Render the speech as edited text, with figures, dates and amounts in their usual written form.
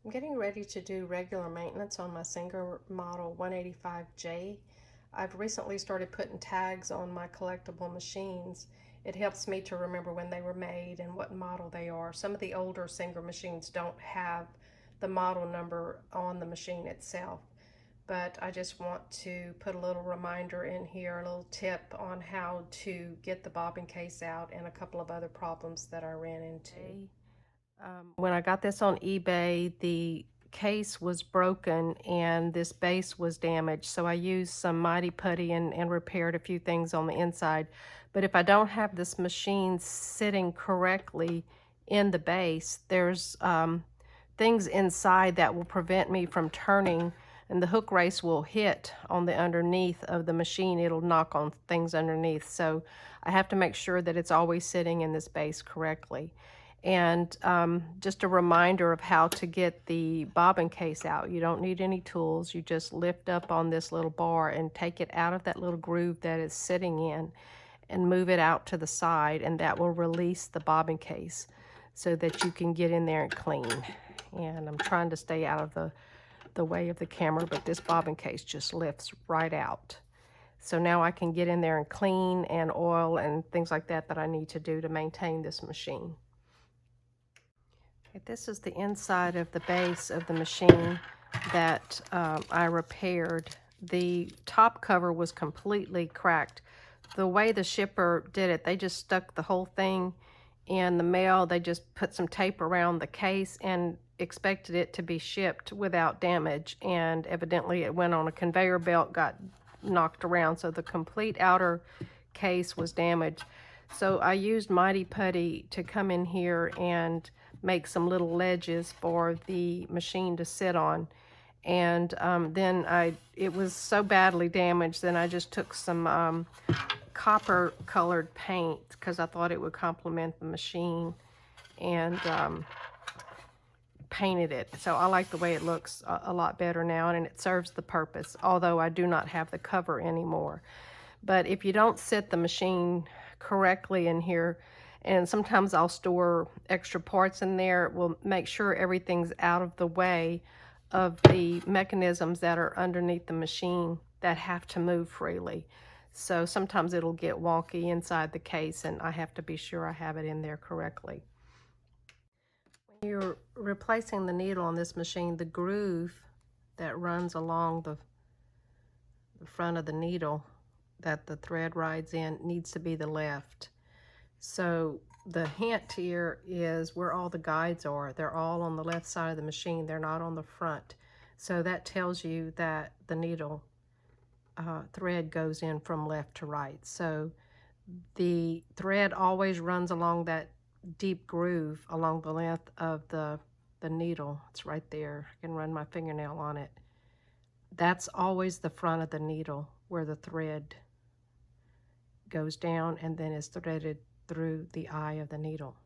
I'm getting ready to do regular maintenance on my Singer model 185J. I've recently started putting tags on my collectible machines. It helps me to remember when they were made and what model they are. Some of the older Singer machines don't have the model number on the machine itself, but I just want to put a little reminder in here, a little tip on how to get the bobbin case out and a couple of other problems that I ran into. When I got this on eBay, the case was broken and this base was damaged. So I used some Mighty Putty and repaired a few things on the inside. But if I don't have this machine sitting correctly in the base, there's things inside that will prevent me from turning, and the hook race will hit on the underneath of the machine. It'll knock on things underneath. So I have to make sure that it's always sitting in this base correctly. And just a reminder of how to get the bobbin case out. You don't need any tools. You just lift up on this little bar and take it out of that little groove that it's sitting in and move it out to the side, and that will release the bobbin case so that you can get in there and clean. And I'm trying to stay out of the way of the camera, but this bobbin case just lifts right out. So now I can get in there and clean and oil and things like that that I need to do to maintain this machine. Okay, this is the inside of the base of the machine that I repaired. The top cover was completely cracked. The way the shipper did it, they just stuck the whole thing in the mail. They just put some tape around the case and expected it to be shipped without damage, and evidently it went on a conveyor belt, got knocked around, so the complete outer case was damaged. So I used Mighty Putty to come in here and make some little ledges for the machine to sit on. And then it was so badly damaged, then I just took some copper colored paint because I thought it would complement the machine, and painted it. So I like the way it looks a lot better now, and it serves the purpose, although I do not have the cover anymore. But if you don't set the machine correctly in here, and sometimes I'll store extra parts in there, we'll make sure everything's out of the way of the mechanisms that are underneath the machine that have to move freely. So sometimes it'll get wonky inside the case, and I have to be sure I have it in there correctly. When you're replacing the needle on this machine, the groove that runs along the front of the needle that the thread rides in needs to be the left. So the hint here is where all the guides are. They're all on the left side of the machine. They're not on the front. So that tells you that the needle thread goes in from left to right. So the thread always runs along that deep groove along the length of the needle. It's right there. I can run my fingernail on it. That's always the front of the needle where the thread goes down and then is threaded through the eye of the needle.